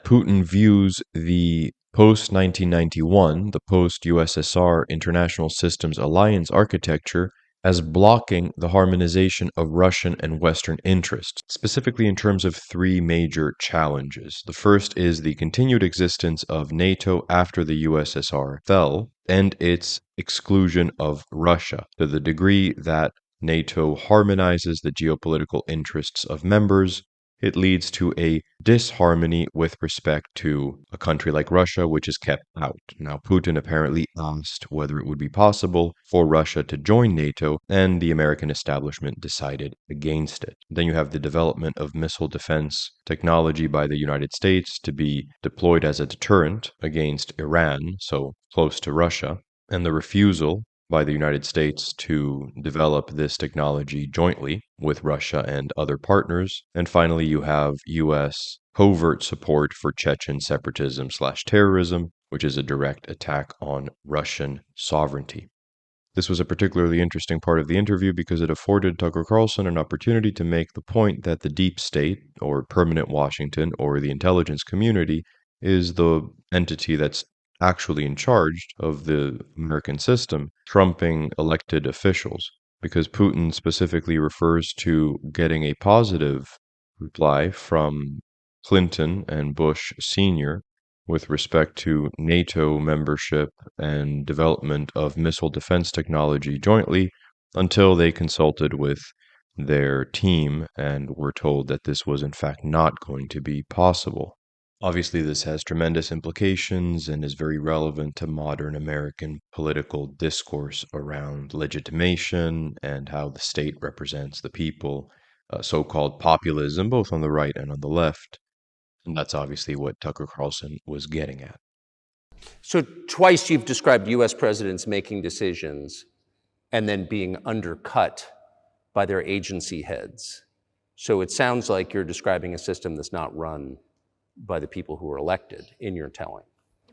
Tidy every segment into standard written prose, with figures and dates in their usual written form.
Putin views the post-1991, the post-USSR international systems alliance architecture as blocking the harmonization of Russian and Western interests, specifically in terms of three major challenges. The first is the continued existence of NATO after the USSR fell, and its exclusion of Russia, to the degree that NATO harmonizes the geopolitical interests of members. It leads to a disharmony with respect to a country like Russia, which is kept out. Now, Putin apparently asked whether it would be possible for Russia to join NATO, and the American establishment decided against it. Then you have the development of missile defense technology by the United States to be deployed as a deterrent against Iran, so close to Russia, and the refusal by the United States to develop this technology jointly with Russia and other partners. And finally, you have U.S. covert support for Chechen separatism/terrorism, which is a direct attack on Russian sovereignty. This was a particularly interesting part of the interview because it afforded Tucker Carlson an opportunity to make the point that the deep state, or permanent Washington, or the intelligence community, is the entity that's actually in charge of the American system, trumping elected officials, because Putin specifically refers to getting a positive reply from Clinton and Bush Sr. with respect to NATO membership and development of missile defense technology jointly, until they consulted with their team and were told that this was in fact not going to be possible. Obviously, this has tremendous implications and is very relevant to modern American political discourse around legitimation and how the state represents the people, so-called populism, both on the right and on the left. And that's obviously what Tucker Carlson was getting at. So twice you've described U.S. presidents making decisions and then being undercut by their agency heads. So it sounds like you're describing a system that's not run by the people who are elected in your telling.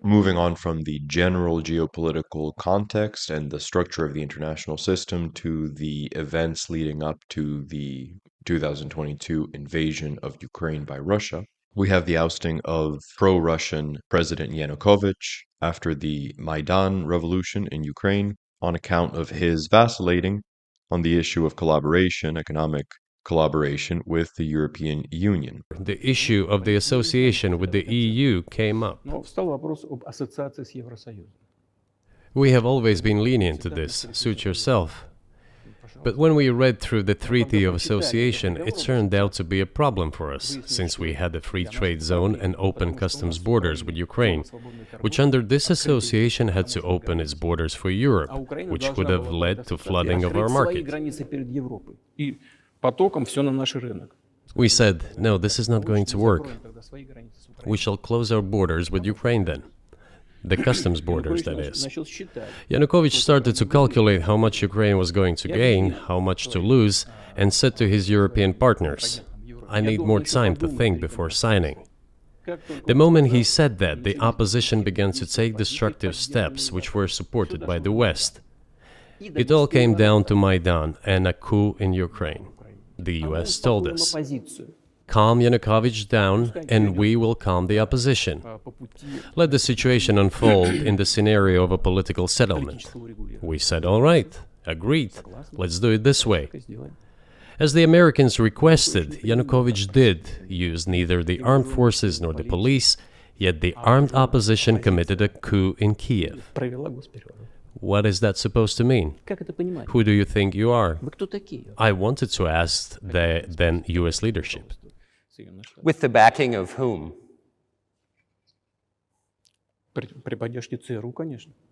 Moving on from the general geopolitical context and the structure of the international system to the events leading up to the 2022 invasion of Ukraine by Russia, we have the ousting of pro-Russian President Yanukovych after the Maidan revolution in Ukraine on account of his vacillating on the issue of collaboration, economic collaboration with the European Union. The issue of the association with the EU came up. We have always been lenient to this, suit yourself. But when we read through the Treaty of Association, it turned out to be a problem for us, since we had a free trade zone and open customs borders with Ukraine, which under this association had to open its borders for Europe, which could have led to flooding of our market. We said, no, this is not going to work. We shall close our borders with Ukraine then. The customs borders, that is. Yanukovych started to calculate how much Ukraine was going to gain, how much to lose, and said to his European partners, I need more time to think before signing. The moment he said that, the opposition began to take destructive steps which were supported by the West. It all came down to Maidan and a coup in Ukraine. The US told us, calm Yanukovych down and we will calm the opposition. Let the situation unfold in the scenario of a political settlement. We said, all right, agreed, let's do it this way. As the Americans requested, Yanukovych did use neither the armed forces nor the police, yet the armed opposition committed a coup in Kiev. What is that supposed to mean? Who do you think you are? I wanted to ask the then US leadership. With the backing of whom?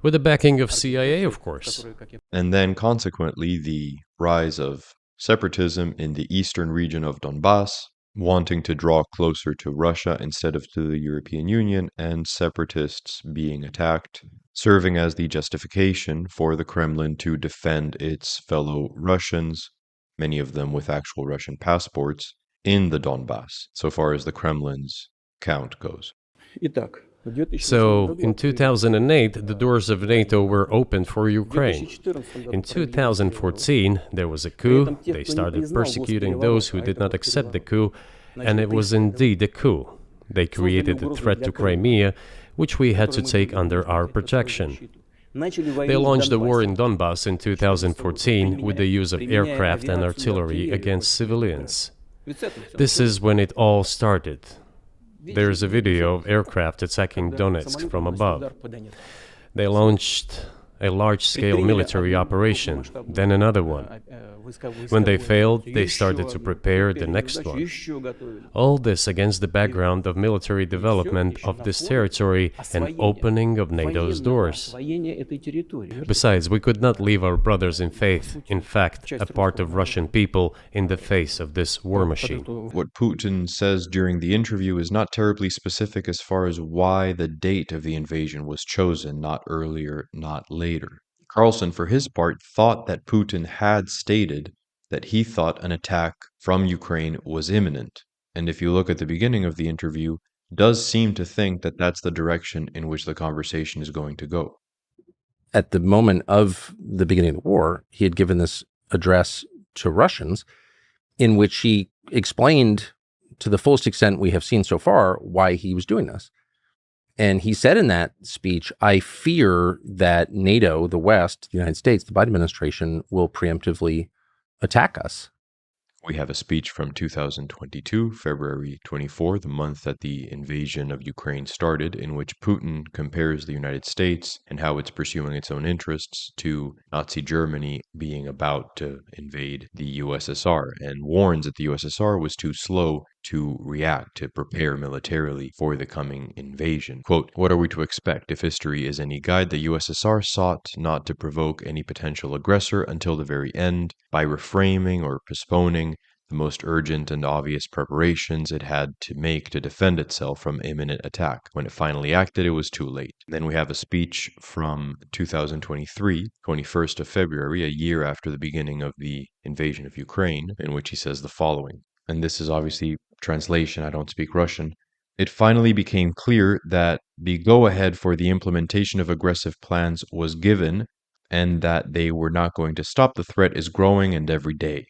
With the backing of CIA, of course. And then consequently, the rise of separatism in the eastern region of Donbass, wanting to draw closer to Russia instead of to the European Union, and separatists being attacked, serving as the justification for the Kremlin to defend its fellow Russians, many of them with actual Russian passports, in the Donbass, so far as the Kremlin's count goes. So, in 2008, the doors of NATO were opened for Ukraine. In 2014, there was a coup, they started persecuting those who did not accept the coup, and it was indeed a coup. They created a threat to Crimea, which we had to take under our protection. They launched the war in Donbass in 2014 with the use of aircraft and artillery against civilians. This is when it all started. There's a video of aircraft attacking Donetsk from above. They launched a large-scale military operation, then another one. When they failed, they started to prepare the next one. All this against the background of military development of this territory and opening of NATO's doors. Besides, we could not leave our brothers in faith, in fact, a part of Russian people, in the face of this war machine. What Putin says during the interview is not terribly specific as far as why the date of the invasion was chosen, not earlier, not later. Carlson, for his part, thought that Putin had stated that he thought an attack from Ukraine was imminent. And if you look at the beginning of the interview, does seem to think that that's the direction in which the conversation is going to go. At the moment of the beginning of the war, he had given this address to Russians in which he explained to the fullest extent we have seen so far why he was doing this. And he said in that speech, I fear that NATO, the West, the United States, the Biden administration will preemptively attack us. We have a speech from 2022, February 24, the month that the invasion of Ukraine started, in which Putin compares the United States and how it's pursuing its own interests to Nazi Germany being about to invade the USSR, and warns that the USSR was too slow to react, to prepare militarily for the coming invasion. Quote, what are we to expect? If history is any guide, the USSR sought not to provoke any potential aggressor until the very end by reframing or postponing the most urgent and obvious preparations it had to make to defend itself from imminent attack. When it finally acted, it was too late. Then we have a speech from 2023, 21st of February, a year after the beginning of the invasion of Ukraine, in which he says the following. And this is obviously translation, I don't speak Russian. It finally became clear that the go-ahead for the implementation of aggressive plans was given, and that they were not going to stop. The threat is growing, and every day.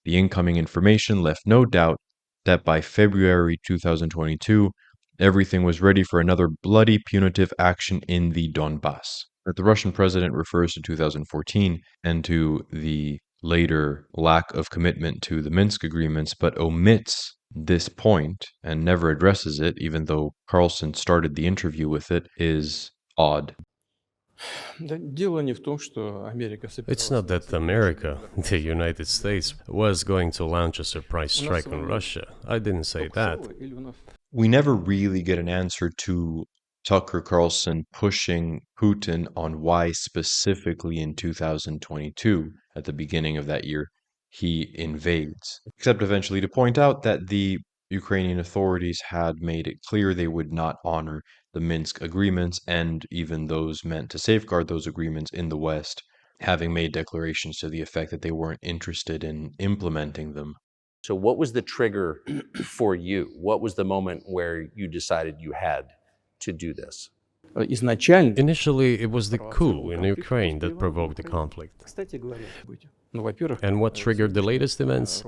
The incoming information left no doubt that by February 2022, everything was ready for another bloody punitive action in the Donbass. That the Russian president refers to 2014 and to the later lack of commitment to the Minsk agreements, but omits this point and never addresses it, even though Carlson started the interview with it, is odd. It's not that America, the United States, was going to launch a surprise strike on Russia. I didn't say that. We never really get an answer to Tucker Carlson pushing Putin on why specifically in 2022, at the beginning of that year, he invades, except eventually to point out that the Ukrainian authorities had made it clear they would not honor the Minsk agreements, and even those meant to safeguard those agreements in the West, having made declarations to the effect that they weren't interested in implementing them. So what was the trigger for you? What was the moment where you decided you had to do this? Initially, it was the coup in Ukraine that provoked the conflict. And what triggered the latest events?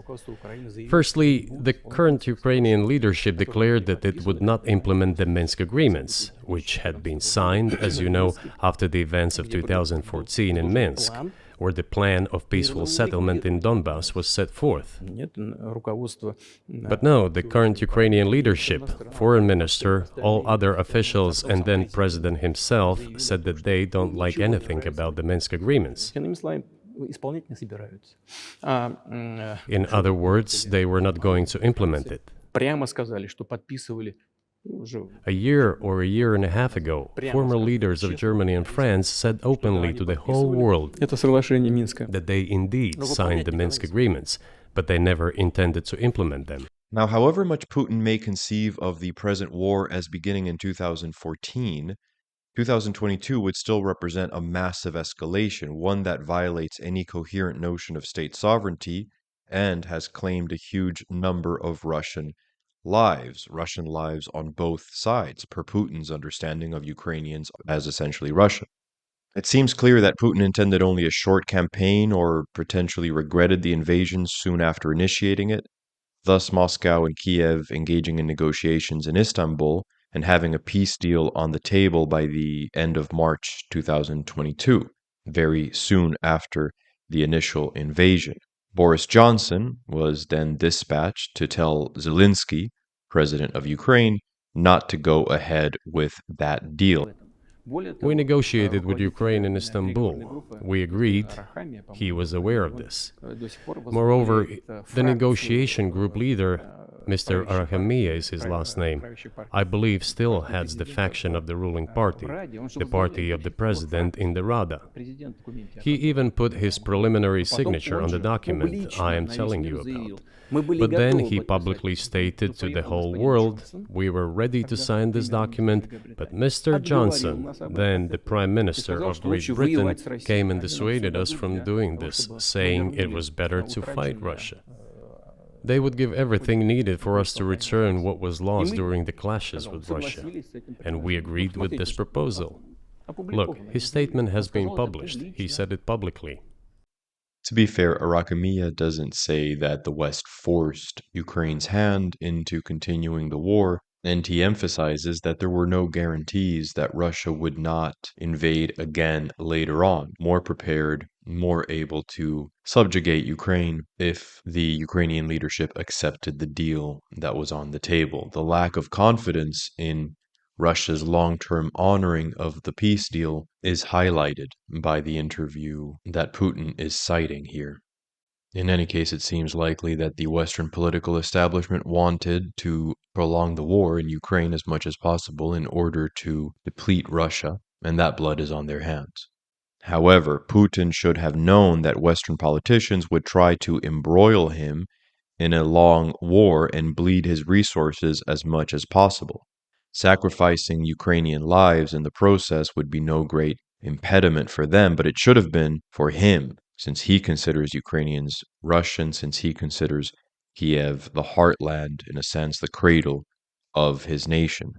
Firstly, the current Ukrainian leadership declared that it would not implement the Minsk agreements, which had been signed, as you know, after the events of 2014 in Minsk, where the plan of peaceful settlement in Donbass was set forth. But no, the current Ukrainian leadership, foreign minister, all other officials, and then president himself said that they don't like anything about the Minsk agreements. In other words, they were not going to implement it. A year or a year and a half ago, former leaders of Germany and France said openly to the whole world that they indeed signed the Minsk agreements, but they never intended to implement them. Now, however much Putin may conceive of the present war as beginning in 2014, 2022 would still represent a massive escalation, one that violates any coherent notion of state sovereignty and has claimed a huge number of Russian lives on both sides, per Putin's understanding of Ukrainians as essentially Russian. It seems clear that Putin intended only a short campaign or potentially regretted the invasion soon after initiating it. thus Moscow and Kiev engaging in negotiations in Istanbul and having a peace deal on the table by the end of March 2022, very soon after the initial invasion. Boris Johnson was then dispatched to tell Zelensky, president of Ukraine, not to go ahead with that deal. We negotiated with Ukraine in Istanbul. We agreed. He was aware of this. Moreover, the negotiation group leader, Mr. Arahamiya is his last name, I believe still heads the faction of the ruling party, the party of the president in the Rada. He even put his preliminary signature on the document I am telling you about. But then he publicly stated to the whole world, we were ready to sign this document, but Mr. Johnson, then the Prime Minister of Great Britain, came and dissuaded us from doing this, saying it was better to fight Russia. They would give everything needed for us to return what was lost during the clashes with Russia, and we agreed with this proposal. Look, his statement has been published. He said it publicly. To be fair, Arahamiya doesn't say that the West forced Ukraine's hand into continuing the war, and he emphasizes that there were no guarantees that Russia would not invade again later on, more prepared, more able to subjugate Ukraine if the Ukrainian leadership accepted the deal that was on the table. The lack of confidence in Russia's long-term honoring of the peace deal is highlighted by the interview that Putin is citing here. In any case, it seems likely that the Western political establishment wanted to prolong the war in Ukraine as much as possible in order to deplete Russia, and that blood is on their hands. However, Putin should have known that Western politicians would try to embroil him in a long war and bleed his resources as much as possible. Sacrificing Ukrainian lives in the process would be no great impediment for them, but it should have been for him, since he considers Ukrainians Russian, since he considers Kiev the heartland, in a sense, the cradle of his nation.